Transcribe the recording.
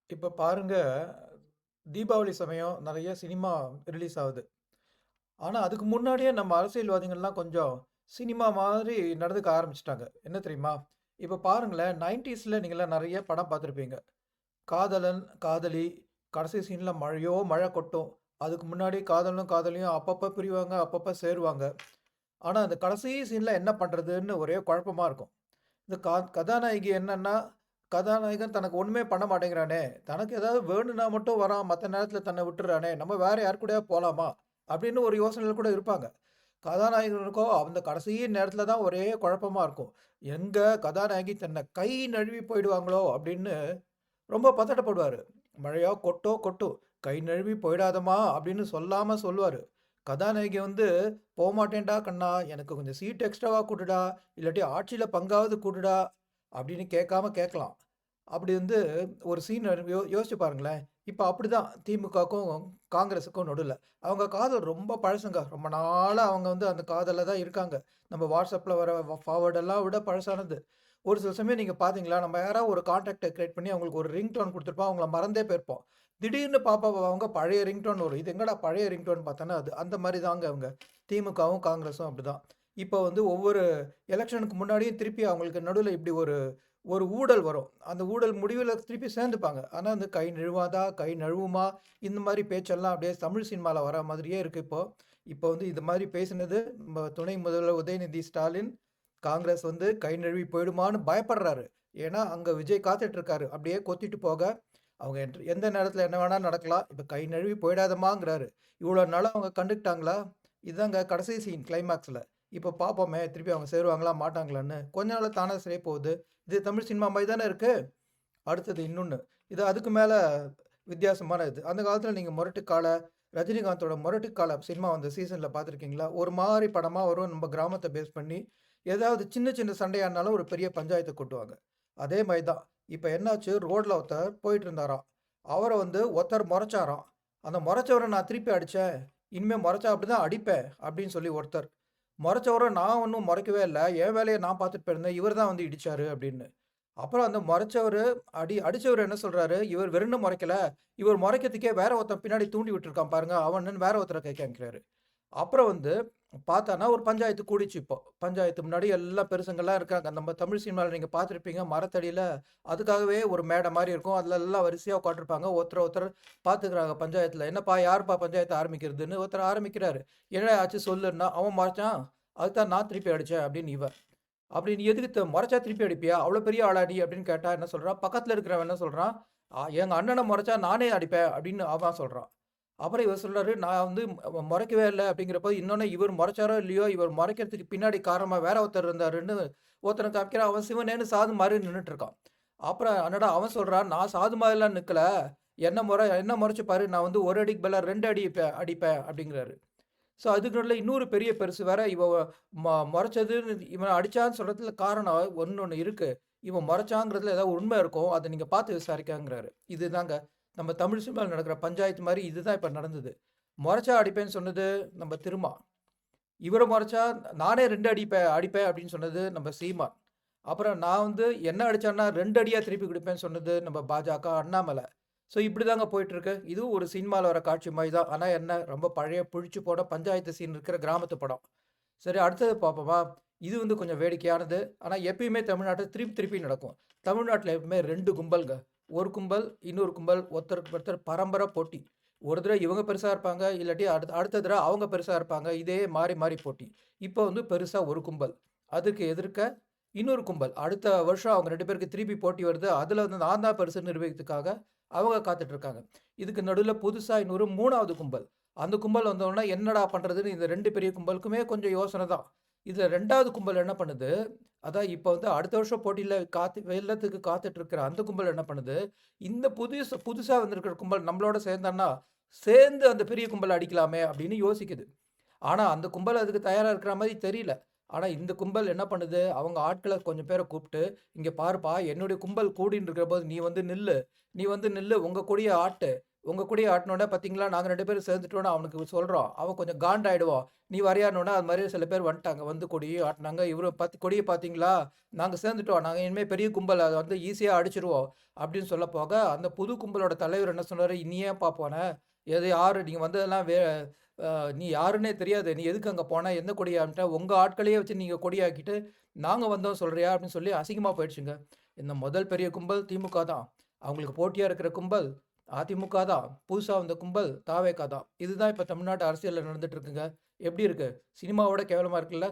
இப்ப பாருங்க, தீபாவளி சமயம் நெறைய சினிமா ரிலீஸ் ஆகுது. ஆனா, அதுக்கு முன்னாடியே நம்ம அரசியல்வாதிகள்லாம் கொஞ்சம் சினிமா மாதிரி நடந்துக்க ஆரம்பிச்சுட்டாங்க. என்ன தெரியுமா? இப்ப பாருங்களேன், 90ஸ்ல நீங்கலாம் நெறைய படம் பார்த்துருப்பீங்க. காதலன், காதலி, கடைசி சீன்ல மழையோ மழை கொட்டும். அதுக்கு முன்னாடி காதலனும், காதலியும் அப்பப்ப பிரிவாங்க, அப்பப்ப சேருவாங்க. ஆனா, அந்த கடைசி சீன்ல என்ன பண்றதுன்னு ஒரே குழப்பமா இருக்கும். இந்த கதாநாயகி என்னன்னா, கதாநாயகன் தனக்கு ஒண்ணுமே பண்ண மாட்டேங்கிறானே! தனக்கு ஏதாவது வேணும்னா மட்டும் வரான். மத்த நேரத்தில தன்ன விட்டுர்றானே! நம்ம வேற யார் கூடயாவது போலாமா? அப்படின்னு ஒரு யோசனையில கூட இருப்பாங்க. கதாநாயகனுக்கோ அந்த கடைசி நேரத்தில தான் ஒரே குழப்பமா இருக்கும். எங்க கதாநாயகி தன்னை கை நழுவி போயிடுவாங்களோ! அப்படின்னு ரொம்ப பதட்டப்படுவாரு. மழையா கொட்டும். "கை நழுவி போயிடாதம்மா" அப்படின்னு சொல்லாம சொல்லுவாரு. கதாநாயகி வந்து "போமாட்டேன்டா கண்ணா, எனக்கு கொஞ்சம் சீட் எக்ஸ்ட்ராவா குடுடா, இல்லாட்டி ஆட்சியில பங்காவது குடுடா" அப்படின்னு கேட்காம கேட்கலாம். அப்படி வந்து ஒரு சீன் யோசிச்சு பாருங்களேன். இப்ப அப்படிதான் திமுகவுக்கும், காங்கிரஸுக்கும் நடுவுல. அவங்க காதல் ரொம்ப பழசுங்க. ரொம்ப நாளா அவங்க வந்து அந்த காதல்ல தான் இருக்காங்க. நம்ம WhatsAppல வர ஃபார்வர்ட் எல்லாம் விட பழசானது. ஒரு சில சமயம் நீங்க பார்த்தீங்களா, நம்ம யாராவது ஒரு கான்டாக்ட்ட கிரியேட் பண்ணி அவங்களுக்கு ஒரு ரிங்டோன் குடுத்துருப்போம். அவங்கள மறந்தே போயிருப்போம். திடீர்னு அவங்க பழைய ரிங்டோன் வரும். இது எங்கடா பழைய ரிங்டோன் பார்த்தோன்னா, அது அந்த மாரி தாங்க அவங்க. திமுகவும், காங்கிரஸும் அப்படிதான். இப்போ வந்து ஒவ்வொரு எலக்ஷனுக்கு முன்னாடியும் திருப்பி அவங்களுக்கு நடுவுல இப்படி ஒரு ஒரு ஊடல் வரும். அந்த ஊடல் முடிவுல திருப்பி சேர்ந்துப்பாங்க. ஆனா, அந்த கை நழுவாதா? கை நழுவுமா? இந்த மாரி பேச்செல்லாம் அப்படியே தமிழ் சினிமால வர மாதிரியே இருக்கு இப்போ. இப்போ வந்து இது மாரி பேசினது நம்ம துணை முதல்வர் உதயநிதி ஸ்டாலின், காங்கிரஸ் வந்து கை நழுவி போயிடுமான்னு பயப்படுறாரு. ஏன்னா, அங்க விஜய் காத்துட்டு இருக்காரு. அப்படியே கொத்திட்டு போக, அவங்க எந்த நேரத்தில என்ன வேணா நடக்கலாம். இப்ப கை நழுவி போயிடாதம்மாங்கிறாரு. இவ்வளோ நாளா அவங்க கண்டுக்கிட்டாங்களா? இதாங்க கடைசி சீன் கிளைமாக்ஸ்ல. இப்ப பார்ப்போமே, திருப்பி அவங்க சேருவாங்களா? மாட்டாங்களான்னு. கொஞ்ச நாள்ல தானா சரியா போகுது. இது தமிழ் சினிமா மாரி தானே இருக்கு. அடுத்தது இன்னொன்னு. இது அதுக்கு மேல வித்தியாசமான இது. அந்த காலத்தில நீங்க முரட்டுக்கால, ரஜினிகாந்தோட முரட்டுக்கால சினிமா வந்த சீசன்ல பார்த்துருக்கீங்களா? ஒரு மாரி படமா வரும். நம்ம கிராமத்த பேஸ் பண்ணி, ஏதாவது சின்ன சின்ன சண்டையா இருந்தாலும் ஒரு பெரிய பஞ்சாயத்த கூட்டுவாங்க. அதே மாரி தான். இப்ப என்னாச்சு, ரோட்ல ஒருத்தர் போயிட்டு இருந்தாராம். அவர வந்து ஒருத்தர் மொறச்சாராம். அந்த மொறச்சவர நான் திருப்பி அடிச்சேன். இனிமே மொறச்சா அப்படிதான் அடிப்பேன் அப்படின்னு சொல்லி ஒருத்தர். மொறச்சவர நான் ஒண்ணும் மொறைக்கவே இல்ல. என் வேலைய நான் பார்த்துட்டு போயிருந்தேன். இவர் தான் வந்து இடிச்சாரு அப்படின்னு. அப்புறம் அந்த மொறச்சவரு அடிச்சவரு என்ன சொல்றாரு, இவர் வெறும்னு மொறைக்கல. இவர் மொறைக்கிறதுக்கே வேற ஒருத்தன் பின்னாடி தூண்டி விட்டுருக்கான் பாருங்க. அவனுன்னு வேற ஒருத்தர கை காமிக்கிறாரு. அப்புறம் வந்து பார்த்தான்னா, ஒரு பஞ்சாயத்து கூடிச்சு இப்போ. பஞ்சாயத்து முன்னாடி எல்லாம் பெருசுங்கலாம் இருக்காங்க. நம்ம தமிழ் சினிமால நீங்க பார்த்துருப்பீங்க. மரத்தடியில அதுக்காகவே ஒரு மேடை மாரி இருக்கும். அதுல எல்லாம் வரிசையா உட்காந்துருப்பாங்க. ஒருத்தர் பார்த்துக்கிறாங்க பஞ்சாயத்துல. "என்னப்பா யாருப்பா பஞ்சாயத்த ஆரம்பிக்கிறதுன்னு?" ஒருத்தர் ஆரம்பிக்கிறாரு. "என்னடா ஆச்சு சொல்லுன்னா." "அவன் மறைச்சான். அதுக்கு தான் நான் திருப்பி அடிச்சேன்." அப்படின்னு இவன். "அப்படி நீ எதுக்கு மொறச்சா திருப்பி அடிப்பியா? அவ்வளோ பெரிய ஆளா நீ?" அப்படின்னு கேட்டா என்ன சொல்றான், பக்கத்துல இருக்கிறவன் என்ன சொல்றான், எங்க அண்ணன மொறச்சா நானே அடிப்பேன்." அப்படின்னு அவன் சொல்றான். அப்புறம் இவர் சொல்றாரு, "நான் வந்து மொறைக்கவே இல்ல." அப்படிங்கிறப்போ, இன்னொன்னு இவர் மொறைச்சாரோ இல்லையோ, இவர் மொறைக்கிறதுக்கு பின்னாடி காரணமா வேற ஒருத்தர் இருந்தாருன்னு ஒருத்தன காமிக்கிறான். அவன் சிவனேன்னு சாது மாரி நின்னுட்டு இருக்கான். அப்புறம் என்னடா அவன் சொல்றான், "நான் சாது மாரிலாம் நிக்கல. என்ன மொறச்சு பாரு. நான் வந்து 1 அடிக்கு பதிலா 2 அடிப்பேன்." அப்படிங்கிறாரு. ஸோ அதுக்கு நடுவுல இன்னொரு பெரிய பெருசு வேற, மொறச்சதுன்னு இவன் அடிச்சான்னு சொல்றதுல காரணம் ஒண்ணு இருக்கு. இவன் மொறச்சாங்கிறதுல ஏதாவது உண்மை இருக்கும். அத நீங்க பார்த்து விசாரிக்கங்கிறாரு. இதுதாங்க நம்ம தமிழ் சினிமால நடக்கிற பஞ்சாயத்து மாரி இதுதான் இப்ப நடந்தது. மொறச்சா அடிப்பேன்னு சொன்னது நம்ம திருமா. இவர மொறச்சா நானே 2 அடிப்பேன் அப்படின்னு சொன்னது நம்ம சீமான். அப்புறம் நான் வந்து என்ன அடிச்சான்னா 2 அடியா திருப்பி குடுப்பேன்னு சொன்னது நம்ம பாஜக அண்ணாமலை. ஸோ இப்படிதாங்க போயிட்டுருக்கு. இதுவும் ஒரு சினிமால வர காட்சி மாரி தான். ஆனா என்ன ரொம்ப பழைய புளிச்சு போன பஞ்சாயத்து சீன் இருக்கிற கிராமத்து படம். சரி அடுத்தது பார்ப்போமா? இது வந்து கொஞ்சம் வேடிக்கையானது. ஆனா எப்பயுமே தமிழ்நாட்டுல திருப்பி திருப்பி நடக்கும். தமிழ்நாட்டுல எப்பவுமே 2 கும்பல்ங்க. ஒரு கும்பல், இன்னொரு கும்பல் ஒருத்தருக்கு ஒருத்தர் பரம்பர போட்டி. ஒரு தடவ இவங்க பெருசா இருப்பாங்க. இல்லாட்டி அடுத்த தடவ அவங்க பெருசா இருப்பாங்க. இதே மாறி மாறி போட்டி. இப்போ வந்து பெருசா ஒரு கும்பல். அதுக்கு எதிர்க்க இன்னொரு கும்பல். அடுத்த வருஷம் அவங்க 2 பேருக்கு திருப்பி போட்டி வருது. அதுல வந்து நான் தான் பெருசுன்னு நிரூபிக்கிறதுக்காக அவங்க காத்துட்டு இருக்காங்க. இதுக்கு நடுவுல புதுசா இன்னொரு 3வது கும்பல். அந்த கும்பல் வந்தோனே என்னடா பண்றதுன்னு இந்த 2 பெரிய கும்பலுக்குமே கொஞ்சம் யோசனை தான். இதுல 2வது கும்பல் என்ன பண்ணுது, அதான் இப்ப வந்து அடுத்த வருஷம் போட்டியில வெல்லத்துக்கு காத்துட்டு இருக்கிற அந்த கும்பல் என்ன பண்ணுது, இந்த புதுசா வந்திருக்கிற கும்பல் நம்மளோட சேர்ந்தான்னா, சேர்ந்து அந்த பெரிய கும்பல அடிக்கலாமே அப்படின்னு யோசிக்குது. ஆனா, அந்த கும்பல் அதுக்கு தயாரா இருக்கிற மாரி தெரியல. ஆனா, இந்த கும்பல் என்ன பண்ணுது, அவங்க ஆட்கள கொஞ்சம் பேர கூப்ட்டு, "இங்க பாருப்பா, என்னுடைய கும்பல் கூடின்னு இருக்கிறபோது நீ வந்து நில்லு. நீ வந்து நில்லு. உங்க கொடிய ஆட்டு. உங்க கூடயே ஆட்டுனோனே பார்த்தீங்களா, நாங்க 2 பேரும் சேர்ந்துட்டோம்னு அவனுக்கு சொல்றோம். அவன் கொஞ்சம் காண்டாயிடுவான். நீ வரியான்னோனே, அது மாரி சில பேர் வந்துட்டாங்க. வந்து கொடிய ஆட்டுனாங்க. இவரு கொடிய பார்த்தீங்களா, நாங்க சேர்ந்துட்டோம். நாங்க இனிமே பெரிய கும்பல் அத வந்து ஈஸியா அடிச்சுருவோம். அப்படின்னு சொல்ல போக, அந்த புது கும்பலோட தலைவர் என்ன சொன்னாரு, "நீ ஏன்பா போன? எது யாரு நீங்க வந்ததெல்லாம் அ நீ யாருன்னே தெரியாது. நீ எதுக்கு அங்க போன? எந்த கொடி அனுப்பிட்ட? உங்க ஆட்களையே வச்சு நீங்க கொடியாக்கிட்டு, நாங்க வந்தோம் சொல்றியா?" அப்படின்னு சொல்லி அசிங்கமா போயிடுச்சுங்க. இந்த முதல் பெரிய கும்பல் திமுக தான். அவங்களுக்கு போட்டியா இருக்கிற கும்பல் அதிமுக தான். புதுசா வந்த கும்பல் தாவேகா தான். இதுதான் இப்ப தமிழ்நாட்டு அரசியல்ல நடந்துட்டு இருக்குங்க. எப்படி இருக்கு? சினிமாவோட கேவலமா இருக்குல்ல?